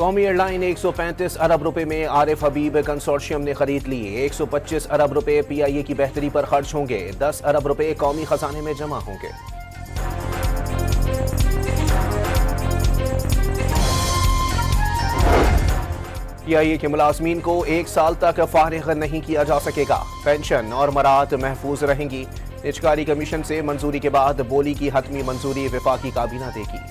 कौमी एयरलाइन 135 अरब रुपए में आरिफ हबीब कंसोर्शियम ने खरीद लिए। 125 अरब रुपए PIA की बेहतरी पर खर्च होंगे। 10 अरब रुपए कौमी खजाने में जमा होंगे। PIA के मुलाजमीन को 1 साल तक फारिग नहीं किया जा सकेगा। पेंशन और मराहत महफूज रहेंगी। निजकारी कमीशन से मंजूरी के बाद बोली की हतमी मंजूरी वफाकी काबीना देगी।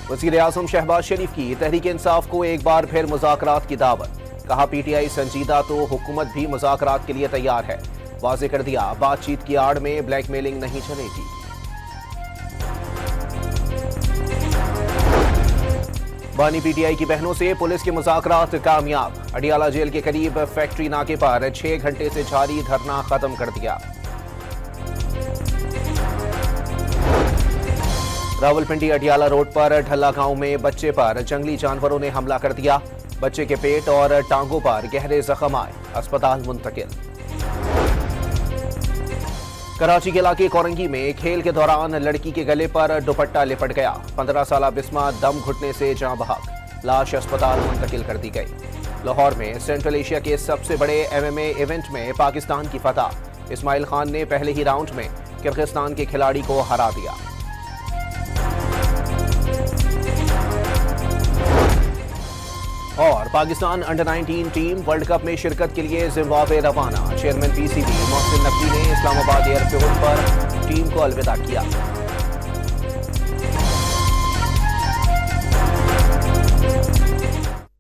वज़ीर आज़म शहबाज शरीफ की तहरीक इंसाफ को एक बार फिर मुज़ाकरात की दावत। कहा PTI संजीदा तो हुकूमत भी मुज़ाकरात के लिए तैयार है। वाज़ेह कर दिया बातचीत की आड़ में ब्लैकमेलिंग नहीं चलेगी। बानी PTI की बहनों से पुलिस के मुज़ाकरात कामयाब। अडियाला जेल के करीब फैक्ट्री नाके पर 6 घंटे से जारी धरना खत्म कर दिया। रावलपिंडी अडियाला रोड पर ढल्ला गांव में बच्चे पर जंगली जानवरों ने हमला कर दिया। बच्चे के पेट और टांगों पर गहरे जख्म आए, अस्पताल मुंतकिल। कराची के इलाके कोरंगी में खेल के दौरान लड़की के गले पर दुपट्टा लिपट गया। 15 साला बिस्मा दम घुटने से जान बहक, लाश अस्पताल मुंतकिल कर दी गई। लाहौर में सेंट्रल एशिया के सबसे बड़े MMA इवेंट में पाकिस्तान की फतह। इस्माइल खान ने पहले ही राउंड में किर्गिस्तान के खिलाड़ी को हरा दिया। और Pakistan under-19 team world cup में शिरकत के लिए जिम्बाब्वे रवाना। चेयरमैन PCB मोहसिन नकवी ने इस्लामाबाद एयरपोर्ट पर टीम को अलविदा किया।